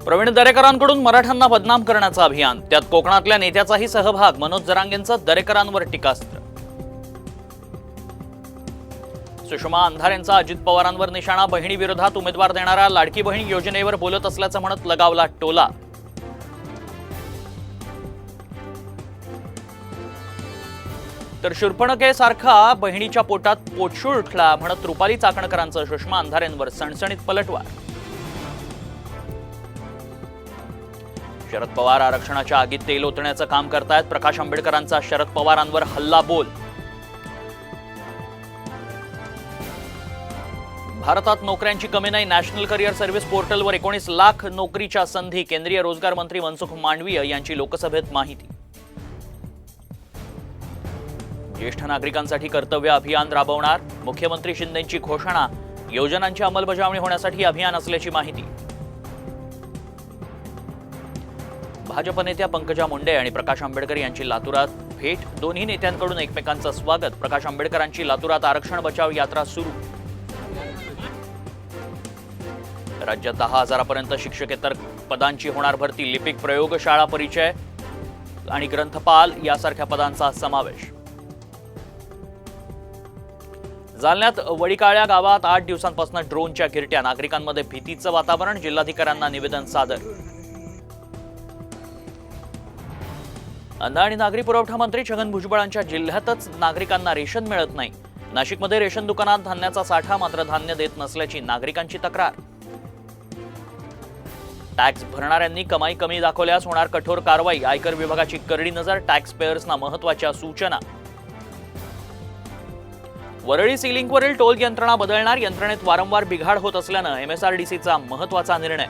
प्रवीण दरेकरांकडून मराठ्यांना बदनाम करण्याचं अभियान, त्यात कोकणातल्या नेत्याचाही सहभाग. मनोज जरांगेंचं दरेकरांवर टीकास्त्र. सुषमा अंधारेंचा अजित पवारांवर निशाणा. बहिणीविरोधात उमेदवार देणारा लाडकी बहीण योजनेवर बोलत असल्याचं म्हणत लगावला टोला. तर शूर्पणखेसारखा बहिणीच्या पोटात पोटशूळ उठला म्हणत रुपाली चाकणकरांचं सुषमा अंधारेंवर सणसणीत पलटवार. शरद पवार आरक्षणाच्या आगीत तेल ओतण्याचं काम करतायत. प्रकाश आंबेडकरांचा शरद पवारांवर हल्ला बोल. भारतात नोकऱ्यांची कमी नाही. नॅशनल करिअर सर्व्हिस पोर्टलवर 19 लाख नोकरीच्या संधी. केंद्रीय रोजगार मंत्री मनसुख मांडवीय यांची लोकसभेत माहिती. ज्येष्ठ नागरिकांसाठी कर्तव्य अभियान राबवणार. मुख्यमंत्री शिंदेंची घोषणा. योजनांची अंमलबजावणी होण्यासाठी अभियान असल्याची माहिती. भाजप नेत्या पंकजा मुंडे आणि प्रकाश आंबेडकर यांची लातूरात भेट. दोन्ही नेत्यांकडून एकमेकांचं स्वागत. प्रकाश आंबेडकरांची लातूरात आरक्षण बचाव यात्रा सुरू. राज्यात 10,000पर्यंत शिक्षकेतर पदांची होणार भरती. लिपिक, प्रयोगशाळा परिचय आणि ग्रंथपाल यासारख्या पदांचा समावेश. जालन्यात वडीकाळ्या गावात 8 दिवसांपासून ड्रोनच्या गिरट्या. नागरिकांमध्ये भीतीचं वातावरण. जिल्हाधिकाऱ्यांना निवेदन सादर. अन्न आणि नागरी पुरवठा मंत्री छगन भुजबळांच्या जिल्ह्यातच नागरिकांना रेशन मिळत नाही. नाशिकमध्ये रेशन दुकानात धान्याचा साठा, मात्र धान्य देत नसल्याची नागरिकांची तक्रार. टॅक्स भरणाऱ्यांनी कमाई कमी दाखवल्यास होणार कठोर कारवाई. आयकर विभागाची करडी नजर. टॅक्स पेयर्सना महत्त्वाच्या सूचना. वरळी सी लिंकवरील टोल यंत्रणा बदलणार. यंत्रणेत वारंवार बिघाड होत असल्यानं MSRDCचा महत्त्वाचा निर्णय.